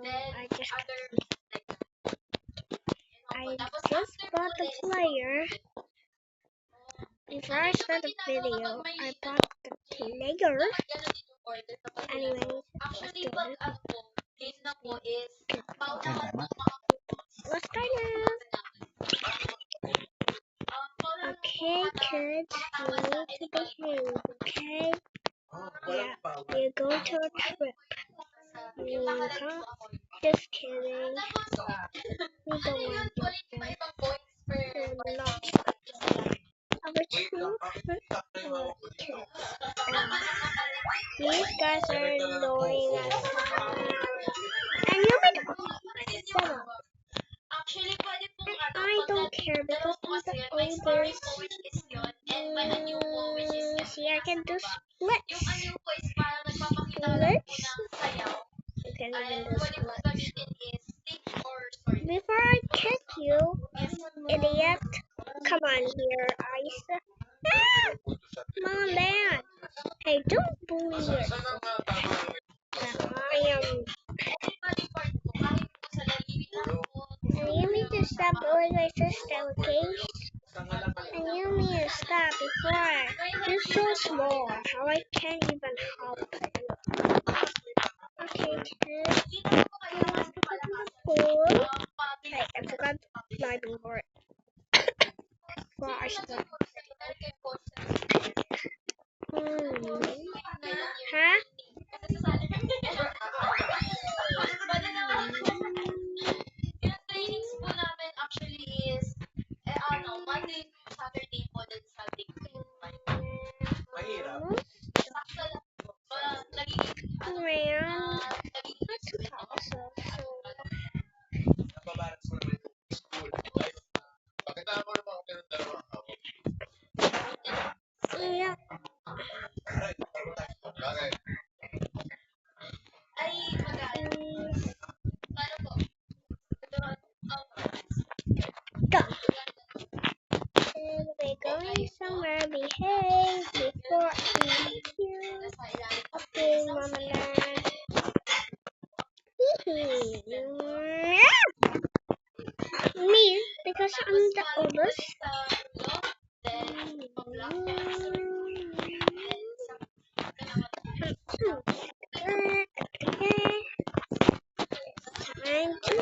I just bought the player. Before I start the video, I bought the player. Anyway, let's do it. Let's start now. Okay, kids, you need to behave, okay? Yeah, you're going to a trip. Huh? Just kidding. We don't want to do that. We're not. Our two kids. These guys are annoying us. And you make shut up. I don't care because I'm the oldest. See, I can do splits. Splits? You can even do splits. Before I kick you, idiot, come on here, Ice. Ah! Mom, Dad. Hey, don't bully yourself. I am. You need to stop bullying my sister, okay? And you need to stop before you're so small. How I can't even help it. Okay, kids. Let's go to the pool. Hey, I forgot to fly before I start. Huh? Yeah. Go. And we're going somewhere. Behave before I leave you. Okay, Mom and Dad. Me, because I'm the oldest. Time to